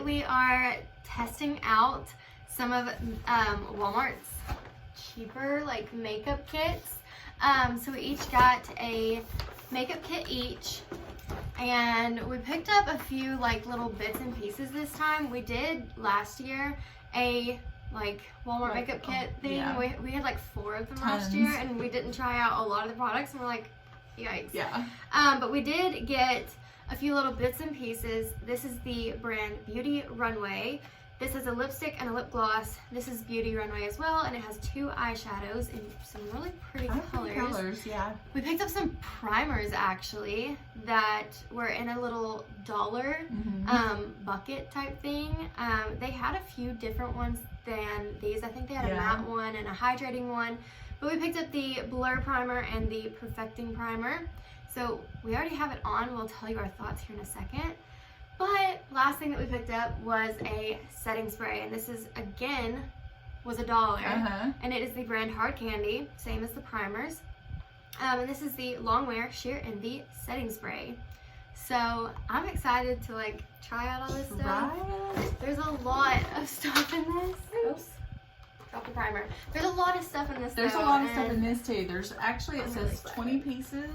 we are testing out some of Walmart's cheaper like makeup kits. So we each got a makeup kit each, and we picked up a few like little bits and pieces this time. We did last year a like Walmart makeup kit thing. Yeah. We had like 4 of them Tons. last year, and we didn't try out a lot of the products, and we're like, yikes. Yeah. But we did get a few little bits and pieces. This is the brand Beauty Runway. This is a lipstick and a lip gloss. This is Beauty Runway as well, and it has 2 eyeshadows in some really pretty colors. Yeah. We picked up some primers actually that were in a little dollar bucket type thing. They had a few different ones than these. I think they had a matte one and a hydrating one. But we picked up the Blur Primer and the Perfecting Primer. So we already have it on. We'll tell you our thoughts here in a second. But last thing that we picked up was a setting spray, and this is again was $1, and it is the brand Hard Candy, same as the primers. And this is the long wear sheer and the setting spray. So I'm excited to like try out all this stuff. There's a lot of stuff in this. Oops. Drop the primer. There's a lot of stuff in this. There's a lot of stuff in this too. There's actually, it says 20 pieces.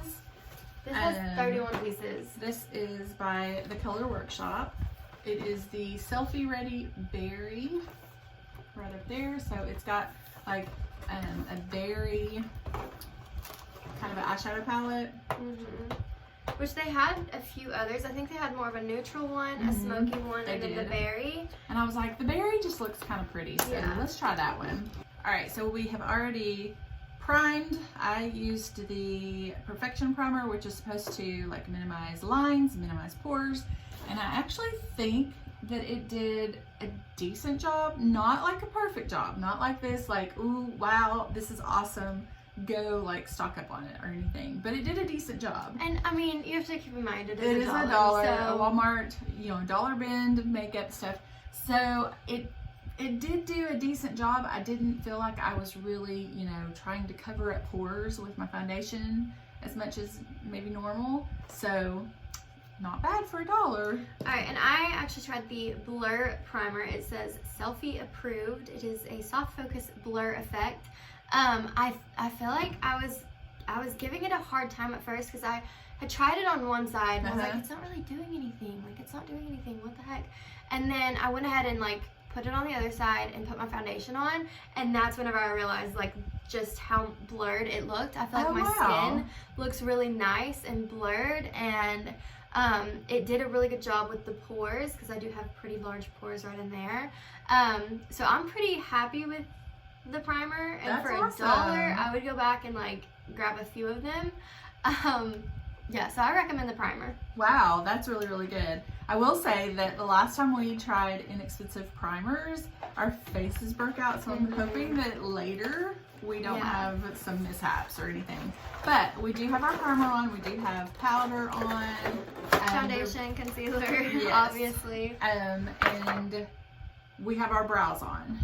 This has 31 pieces. This is by the Color Workshop. It is the Selfie Ready Berry right up there. So it's got like a berry kind of an eyeshadow palette. Which they had a few others. I think they had more of a neutral one, a smoky one, and then the berry. And I was like, the berry just looks kind of pretty. So let's try that one. All right, so we have already primed. I used the Perfection Primer, which is supposed to like minimize lines, minimize pores, and I actually think that it did a decent job. Not like a perfect job, not like this like, ooh, wow, this is awesome, go like stock up on it or anything, but it did a decent job. And I mean, you have to keep in mind it is $1, $1, so... a Walmart, you know, dollar bin makeup stuff. So it did do a decent job. I didn't feel like I was really, you know, trying to cover up pores with my foundation as much as maybe normal. So not bad for $1. Alright, and I actually tried the Blur Primer. It says selfie approved. It is a soft focus blur effect. I feel like I was giving it a hard time at first because I had tried it on one side and I was like, it's not really doing anything. Like, it's not doing anything. What the heck? And then I went ahead and like put it on the other side and put my foundation on, and that's whenever I realized like just how blurred it looked. I feel like my skin looks really nice and blurred, and it did a really good job with the pores because I do have pretty large pores right in there. So I'm pretty happy with the primer, and for $1 I would go back and like grab a few of them. Yeah, so I recommend the primer. Wow, that's really, really good. I will say that the last time we tried inexpensive primers, our faces broke out, so I'm hoping that later we don't have some mishaps or anything. But we do have our primer on, we do have powder on. Foundation, concealer, obviously. And we have our brows on.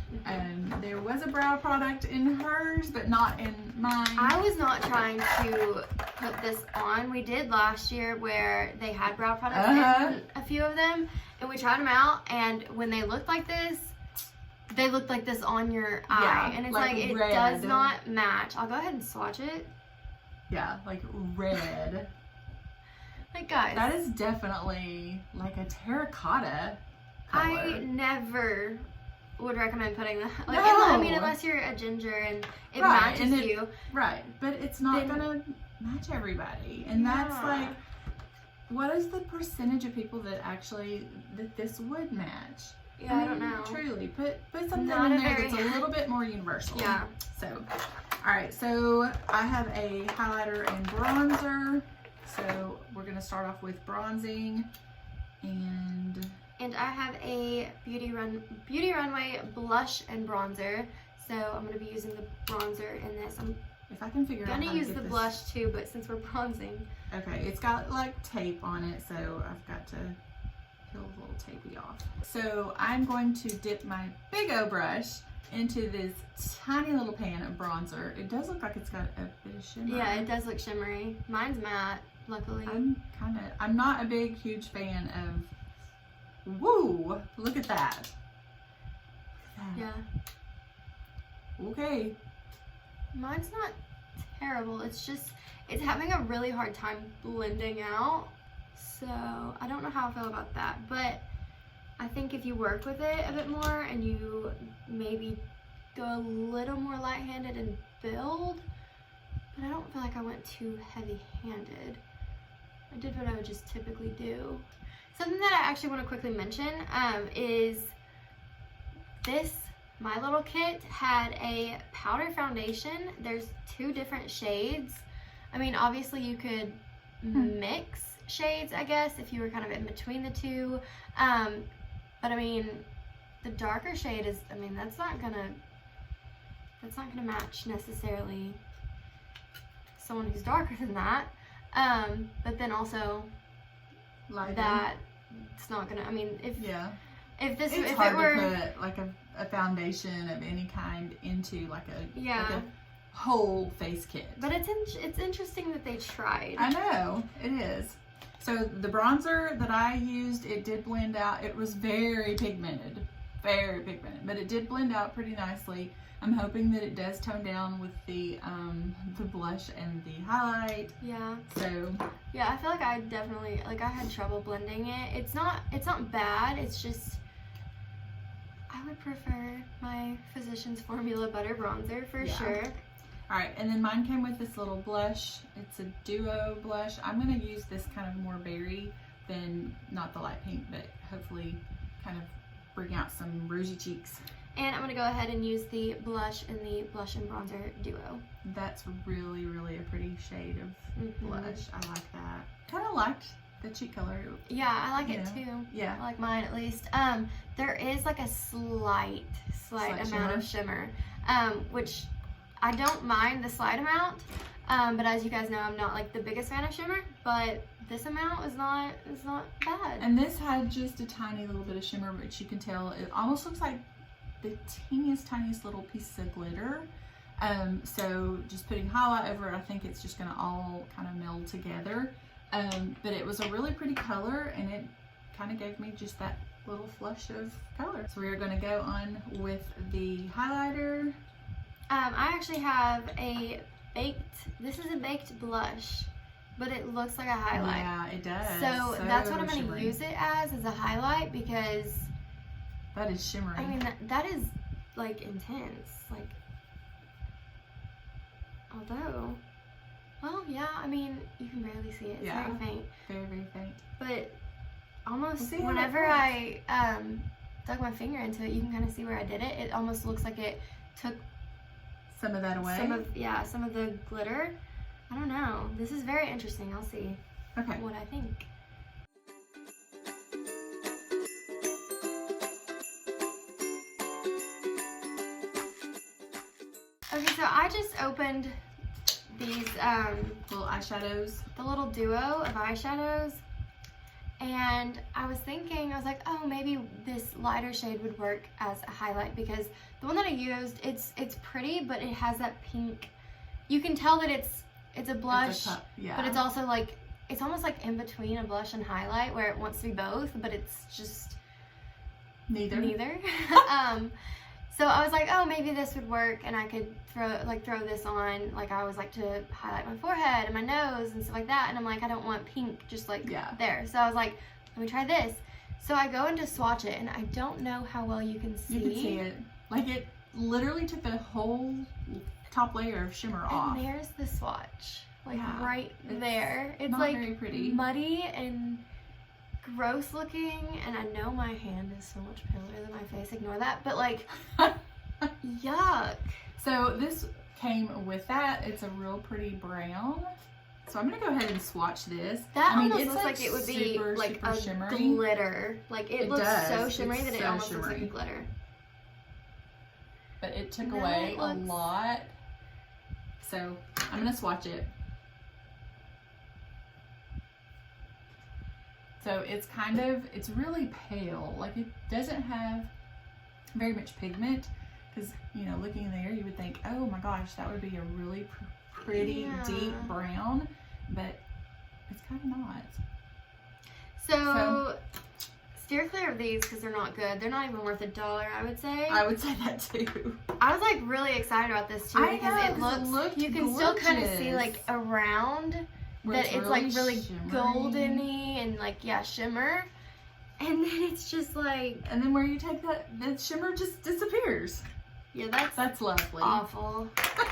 There was a brow product in hers, but not in mine. I was not trying to put this on. We did last year where they had brow products in a few of them, and we tried them out, and when they looked like this, they looked like this on your eye. And it's like it does not match. I'll go ahead and swatch it. Yeah, like red. Like, guys. That is definitely like a terracotta color. I never would recommend putting that. Like, I mean, unless you're a ginger and it matches you. Right, but it's not gonna match everybody. And that's like, what is the percentage of people that actually, that this would match? Yeah, I don't know. Truly, put something in there that's a little bit more universal. Yeah. So, all right, so I have a highlighter and bronzer. So we're gonna start off with bronzing, and I have a Beauty Runway blush and bronzer. So I'm gonna be using the bronzer in this. If I can figure out how to gonna use the blush too, but since we're bronzing. Okay, it's got like tape on it, so I've got to peel a little tapey off. So I'm going to dip my big O brush into this tiny little pan of bronzer. It does look like it's got a bit of shimmer. Yeah, it does look shimmery. Mine's matte, luckily. I'm not a huge fan of Woo! Look at that. Yeah. Okay. Mine's not terrible. It's just, it's having a really hard time blending out. So I don't know how I feel about that. But I think if you work with it a bit more and you maybe go a little more light-handed and build, but I don't feel like I went too heavy-handed. I did what I would just typically do. Something that I actually want to quickly mention is this My Little Kit had a powder foundation. There's 2 different shades. I mean, obviously you could mix shades, I guess, if you were kind of in between the 2. But I mean, the darker shade is, I mean, that's not gonna match necessarily someone who's darker than that. But then also Lighter. that it's not gonna, I mean, if it's if hard it were to put like a foundation of any kind into like a yeah, like a whole face kit. but it's interesting that they tried. I know it is. So the bronzer that I used, it did blend out. It was very pigmented, but it did blend out pretty nicely. I'm hoping that it does tone down with the blush and the highlight. Yeah. So yeah, I feel like I definitely, like, I had trouble blending it. It's not bad. It's just I would prefer my Physicians Formula Butter Bronzer for sure. All right, and then mine came with this little blush. It's a duo blush. I'm gonna use this kind of more berry than, not the light pink, but hopefully kind of bring out some rosy cheeks. And I'm gonna go ahead and use the blush in the Blush and Bronzer Duo. That's really, really a pretty shade of blush. I like that. Kind of liked the cheek color. Yeah, I like it too. Yeah. I like mine at least. There is like a slight amount of shimmer, which I don't mind the slight amount, but as you guys know, I'm not like the biggest fan of shimmer, but this amount is not bad. And this had just a tiny little bit of shimmer, but you can tell it almost looks like the tiniest little pieces of glitter. So just putting highlight over it, I think it's just gonna all kind of meld together. But it was a really pretty color, and it kind of gave me just that little flush of color. So we are gonna go on with the highlighter. I actually have this is a baked blush, but it looks like a highlight. Yeah, it does. So that's what I'm going to use it as a highlight, because that is shimmery. I mean, that is like intense. Like, although, well, yeah, I mean, you can barely see it. It's very faint. Very, very faint. But almost whenever I dug my finger into it, you can kind of see where I did it. It almost looks like it took some of that away. Some of the glitter. I don't know. This is very interesting. I'll see what I think. Okay, so I just opened these little eyeshadows. The little duo of eyeshadows. And I was thinking, I was like, oh, maybe this lighter shade would work as a highlight, because the one that I used, it's pretty, but it has that pink. You can tell that it's a blush, but it's also like, it's almost like in between a blush and highlight, where it wants to be both, but it's just neither. So I was like, oh, maybe this would work, and I could throw this on. Like, I always like to highlight my forehead and my nose and stuff like that, and I'm like, I don't want pink just like there. So I was like, let me try this. So I go in to swatch it, and I don't know how well you can see. You can see it. Like, it literally took the whole top layer of shimmer off. And there's the swatch, like right there. It's not like very pretty. Muddy and gross looking, and I know my hand is so much paler than my face. Ignore that, but like, yuck. So this came with that. It's a real pretty brown. So I'm gonna go ahead and swatch this. That almost looks like it would be like a shimmery glitter. Like, it looks so shimmery that it almost looks like a glitter. But it took away a lot. So I'm gonna swatch it. So it's really pale. Like, it doesn't have very much pigment, because, you know, looking in there, you would think, oh my gosh, that would be a really pretty deep brown, but it's kind of not. So steer clear of these because they're not good. They're not even worth $1, I would say. I would say that too. I was like really excited about this too because it looks, you can still kind of see like around that it's really like really shimmery. golden-y and like, yeah, shimmer. And then it's just like... And then where you take that, the shimmer just disappears. Yeah, that's lovely. Awful.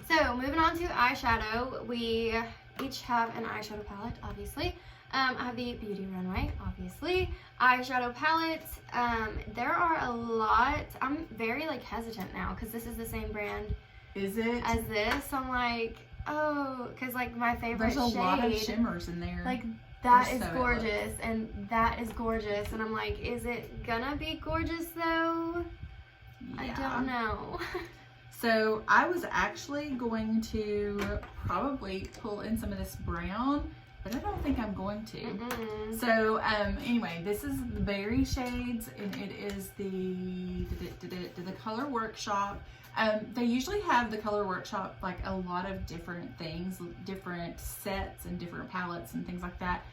So moving on to eyeshadow, we each have an eyeshadow palette, obviously. I have the Beauty Runway, obviously. Eyeshadow palettes. There are a lot. I'm very like hesitant now because this is the same brand. Is it? As this. I'm like, oh, because like my favorite There's a shade, lot of shimmers in there. like that They're is so gorgeous and that is gorgeous. And I'm like, is it gonna be gorgeous though? Yeah. I don't know. So I was actually going to probably pull in some of this brown, but I don't think I'm going to. Mm-mm. So anyway, this is the Berry shades, and it is the Color Workshop. They usually have the Color Workshop like a lot of different things, different sets and different palettes and things like that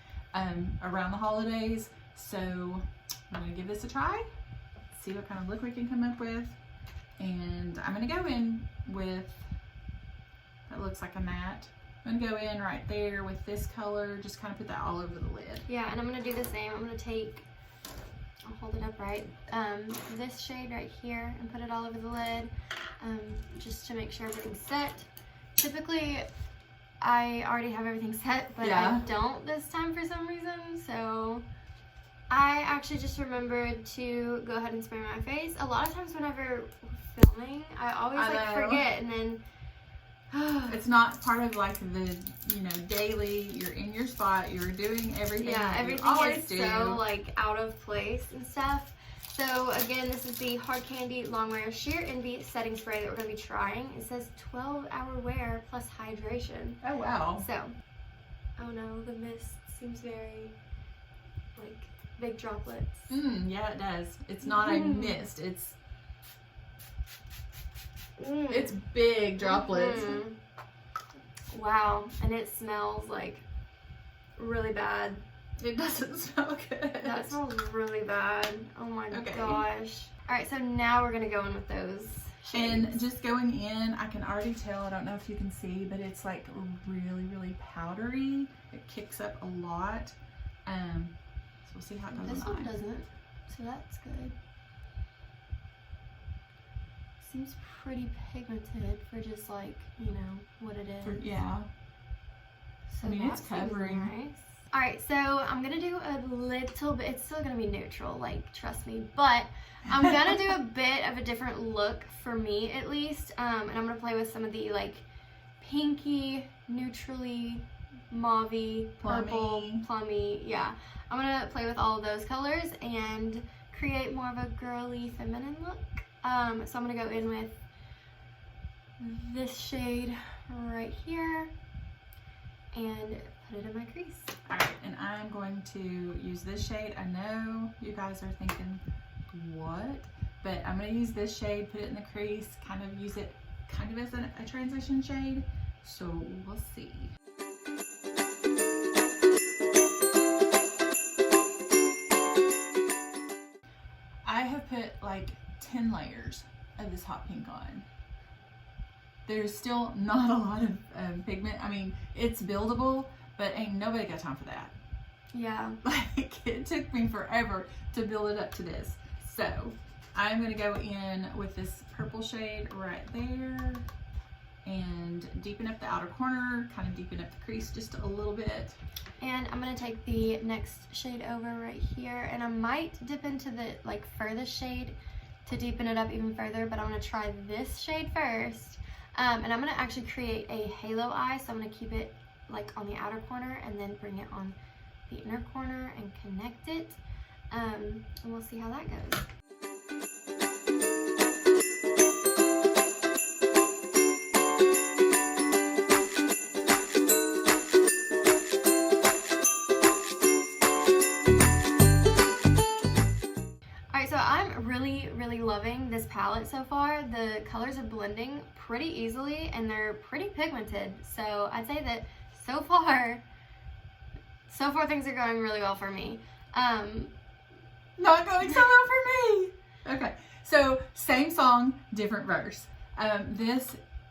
around the holidays. So I'm gonna give this a try, see what kind of look we can come up with. And I'm gonna go in with, that looks like a matte. I'm gonna go in right there with this color, just kind of put that all over the lid. Yeah, and I'm gonna do the same. I'm gonna take, I'll hold it up right, this shade right here and put it all over the lid, just to make sure everything's set. Typically, I already have everything set, but yeah. I don't this time for some reason, so I actually just remembered to go ahead and spray my face. A lot of times whenever we're filming, I always like forget, and then it's not part of like the, you know, daily, you're in your spot, you're doing everything. Yeah, that everything you always is do. so like out of place and stuff. So again, this is the Hard Candy Longwear Sheer Envy Setting Spray that we're going to be trying. It says 12-hour wear plus hydration. Oh wow. So, oh no, the mist seems very like big droplets. Yeah, it does. It's not a mist. It's big droplets. Wow, and it smells like really bad. It doesn't smell good. That smells really bad. Oh my Okay. gosh. All right, so now we're gonna go in with those shades. And just going in, I can already tell, I don't know if you can see, but it's like really, really powdery. It kicks up a lot. So we'll see how it goes. This one doesn't, so that's good. Seems pretty pigmented for just like, you know, what it is. Yeah. So I mean, it's that seems covering. nice. All right, so I'm gonna do a little bit, it's still gonna be neutral, like, trust me, but I'm gonna do a bit of a different look for me, at least, and I'm gonna play with some of the, like, pinky, neutrally, mauvey, purple, plummy, yeah. I'm gonna play with all of those colors and create more of a girly, feminine look. So I'm gonna go in with this shade right here and put it in my crease. All right, and I'm going to use this shade. I know you guys are thinking, what? But I'm gonna use this shade, put it in the crease, kind of use it kind of as a transition shade. So we'll see. I have put like 10 layers of this hot pink on. There's still not a lot of pigment. I mean, it's buildable, but ain't nobody got time for that. Yeah. Like, it took me forever to build it up to this. So I'm gonna go in with this purple shade right there and deepen up the outer corner, kind of deepen up the crease just a little bit. And I'm gonna take the next shade over right here, and I might dip into the like furthest shade to deepen it up even further, but I'm gonna try this shade first. And I'm gonna actually create a halo eye, so I'm gonna keep it like on the outer corner and then bring it on the inner corner and connect it. And we'll see how that goes. Alright, so I'm really loving this palette so far. The colors are blending pretty easily and they're pretty pigmented. So I'd say that so far things are going really well for me. Not going so well for me. Okay, so same song, different verse.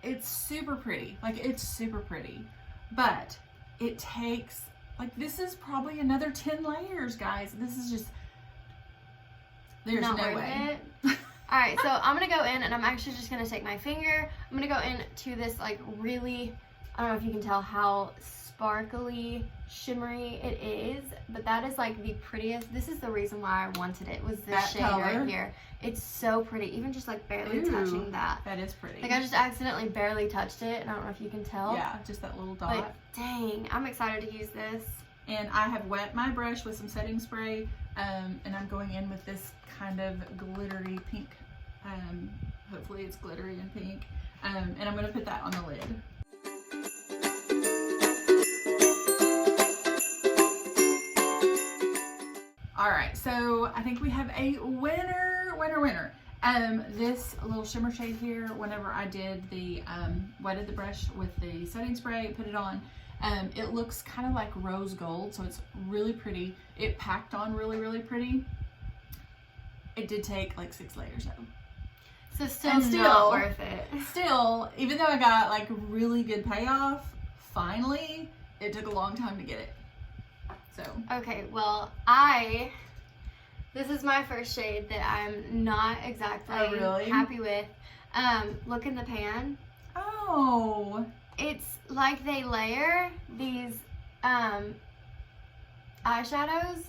It's super pretty. Like, it's super pretty. But it takes, like, this is probably another 10 layers, guys. This is just, there's Not no worth way. it. All right, so I'm gonna go in and I'm actually just gonna take my finger. I'm gonna go into this like really, I don't know if you can tell how sparkly, shimmery it is, but that is like the prettiest. This is the reason why I wanted it, was this shade color right here. It's so pretty, even just like barely Ooh, touching that. That is pretty. Like I just accidentally barely touched it, and I don't know if you can tell. Yeah, just that little dot. But dang, I'm excited to use this. And I have wet my brush with some setting spray, and I'm going in with this kind of glittery pink. Hopefully it's glittery and pink. And I'm going to put that on the lid. All right, so I think we have a winner. This little shimmer shade here, whenever I did the, wetted the brush with the setting spray, put it on, it looks kind of like rose gold, so it's really pretty. It packed on really, really pretty. It did take like 6 layers though. So still not worth it. Still, even though I got like really good payoff, finally, it took a long time to get it. So. Okay, well, this is my first shade that I'm not exactly happy with. Look in the pan. Oh. It's like they layer these eyeshadows,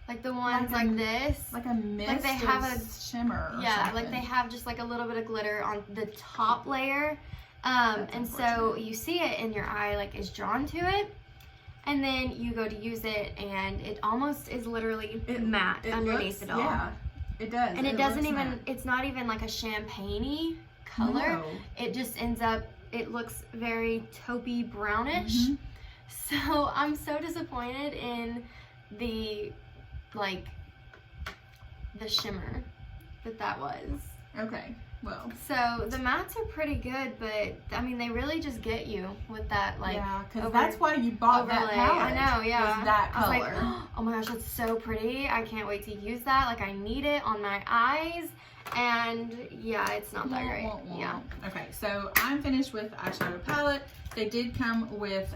like the ones like this. Like a mist, like they have a shimmer or yeah, something. like they have just like a little bit of glitter on the top layer. And so you see it in your eye, like is drawn to it. And then you go to use it and it almost is literally matte underneath it all. Yeah, it does. And it doesn't even, matte. It's not even like a champagne-y color. No. It just ends up, it looks very taupey brownish. Mm-hmm. So I'm so disappointed in the, like, the shimmer that was. Okay, well. So the mattes are pretty good, but I mean, they really just get you with that, like, yeah, because that's why you bought that palette. I know, yeah. Was that color. I was like, oh my gosh, that's so pretty. I can't wait to use that. Like, I need it on my eyes. And yeah, it's not that great. Yeah. Okay, so I'm finished with eyeshadow palette. They did come with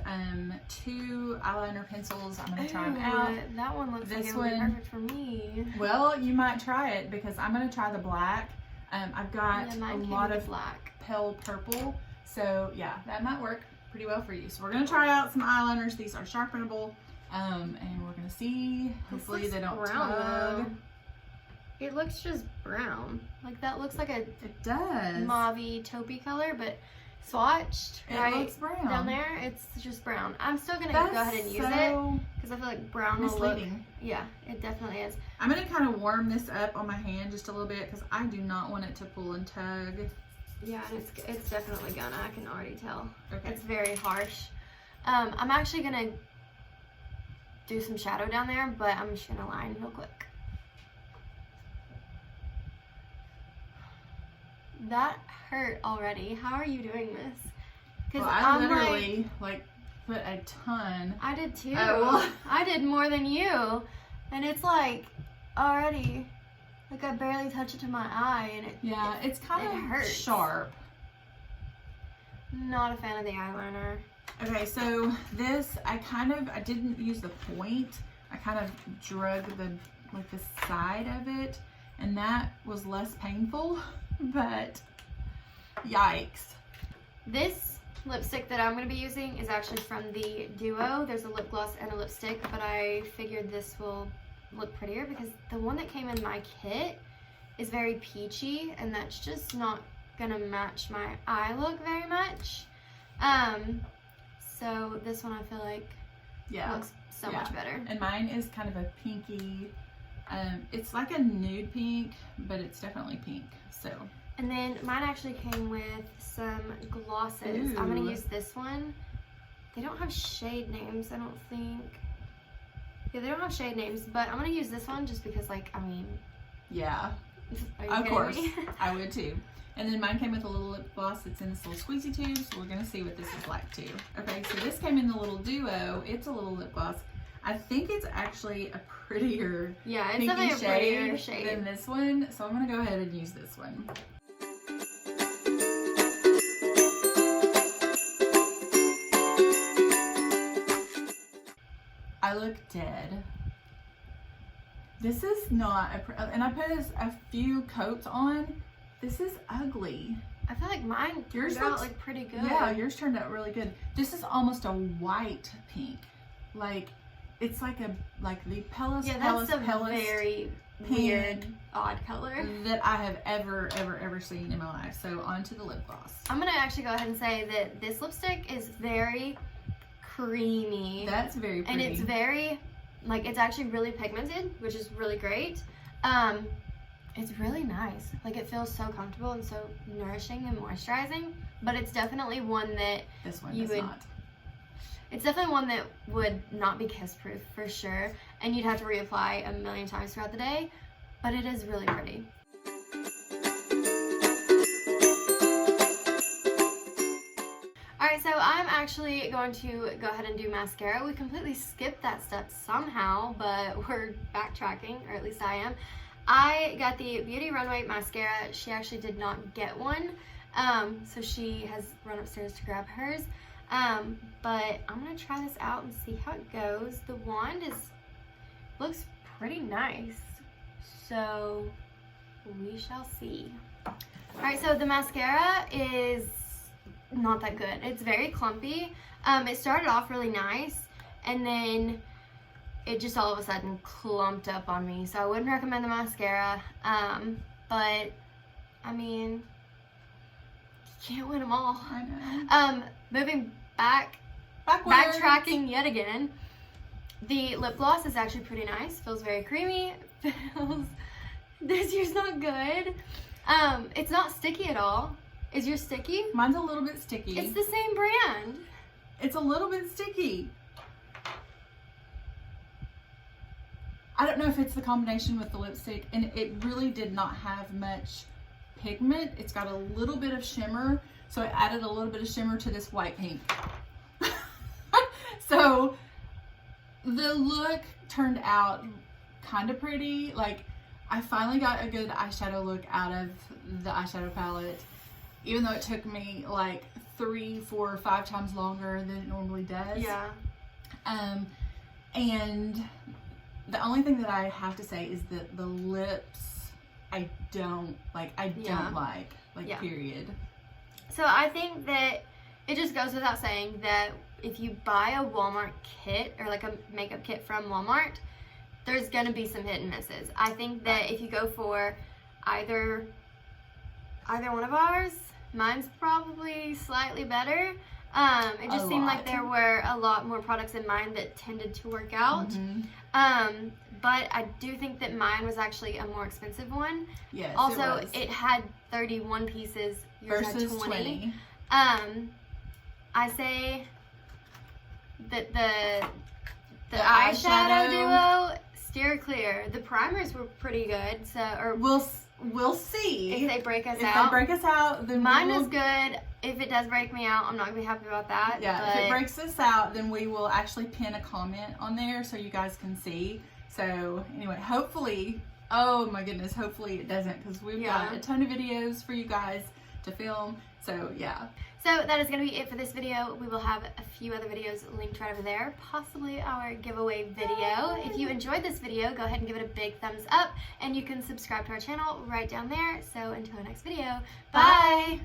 2 eyeliner pencils. I'm gonna try them out. That one looks like it would be perfect for me. Well, you might try it because I'm gonna try the black. I've got a lot of black, pale purple, so yeah, that might work pretty well for you. So we're gonna try out some eyeliners. These are sharpenable, and we're gonna see. Hopefully they don't tug. It looks just brown. Like that looks like it does mauvey taupey color, but swatched it looks brown down there. It's just brown. I'm still gonna go ahead and use it because I feel like brown will look. Yeah, it definitely is. I'm gonna kind of warm this up on my hand just a little bit because I do not want it to pull and tug. Yeah, and it's definitely gonna. I can already tell. Okay. It's very harsh. I'm actually gonna do some shadow down there, but I'm just gonna line real quick. That hurt already. How are you doing this? Because I literally like put a ton. I did too. Oh, well. I did more than you, and it's like already, like I barely touch it to my eye, and it's kind of hurts. sharp. Not a fan of the eyeliner. Okay, so this I didn't use the point. I kind of drug the side of it, and that was less painful. But yikes. This lipstick that I'm going to be using is actually from the Duo. There's a lip gloss and a lipstick, but I figured this will look prettier because the one that came in my kit is very peachy, and that's just not going to match my eye look very much. So this one I feel like looks so much better. And mine is kind of a pinky. It's like a nude pink, but it's definitely pink. So. And then mine actually came with some glosses. Ooh. I'm gonna use this one. They don't have shade names, I don't think. Yeah, they don't have shade names, but I'm gonna use this one just because, like, I mean. Yeah. Of course, I would too. And then mine came with a little lip gloss that's in this little squeezy tube, so we're gonna see what this is like too. Okay, so this came in the little Duo. It's a little lip gloss. I think it's actually a prettier Yeah, it's pinky definitely a prettier shade than this one. So I'm going to go ahead and use this one. I look dead. This is not, and I put a few coats on. This is ugly. I feel like mine turned out like pretty good. Yeah, yours turned out really good. This is almost a white pink. Like, it's like the Pellis, that's a very weird, odd color that I have ever seen in my life. So on to the lip gloss. I'm gonna actually go ahead and say that this lipstick is very creamy. That's very pretty. And it's very, like, it's actually really pigmented, which is really great. It's really nice. Like, it feels so comfortable and so nourishing and moisturizing, but it's definitely one that this one does not. It's definitely one that would not be kiss proof for sure, and you'd have to reapply a million times throughout the day, but it is really pretty. Alright, so I'm actually going to go ahead and do mascara. We completely skipped that step somehow, but we're backtracking, or at least I am. I got the Beauty Runway mascara. She actually did not get one, so she has run upstairs to grab hers. But I'm gonna try this out and see how it goes. The wand looks pretty nice, so we shall see. Alright, so the mascara is not that good. It's very clumpy. It started off really nice, and then it just all of a sudden clumped up on me. So I wouldn't recommend the mascara, but I mean, you can't win them all. I know. Moving Backwards. backtracking yet again, the lip gloss is actually pretty nice. Feels very creamy. This year's not good. It's not sticky at all. Is yours sticky? Mine's a little bit sticky. It's the same brand. It's a little bit sticky. I don't know if it's the combination with the lipstick, and it really did not have much pigment. It's got a little bit of shimmer, so I added a little bit of shimmer to this white pink. So the look turned out kind of pretty. Like, I finally got a good eyeshadow look out of the eyeshadow palette, even though it took me like 3, 4, 5 times longer than it normally does. Yeah. And the only thing that I have to say is that the lips, I don't like, Yeah. period. So I think that it just goes without saying that if you buy a Walmart kit or like a makeup kit from Walmart, there's gonna be some hit and misses. I think that if you go for either one of ours, mine's probably slightly better. It just seemed like there were a lot more products in mine that tended to work out. Mm-hmm. But I do think that mine was actually a more expensive one. Yes, also, it had 31 pieces yours versus had 20. 20. I say that the eyeshadow duo, steer clear. The primers were pretty good, so we'll see if they break us if out. they break us out, then mine is good. If it does break me out, I'm not gonna be happy about that. Yeah, but if it breaks us out, then we will actually pin a comment on there so you guys can see. So anyway, hopefully, oh my goodness, hopefully it doesn't, because we've got a ton of videos for you guys to film. So yeah. So that is going to be it for this video. We will have a few other videos linked right over there, possibly our giveaway video. If you enjoyed this video, go ahead and give it a big thumbs up, and you can subscribe to our channel right down there. So until our next video, bye!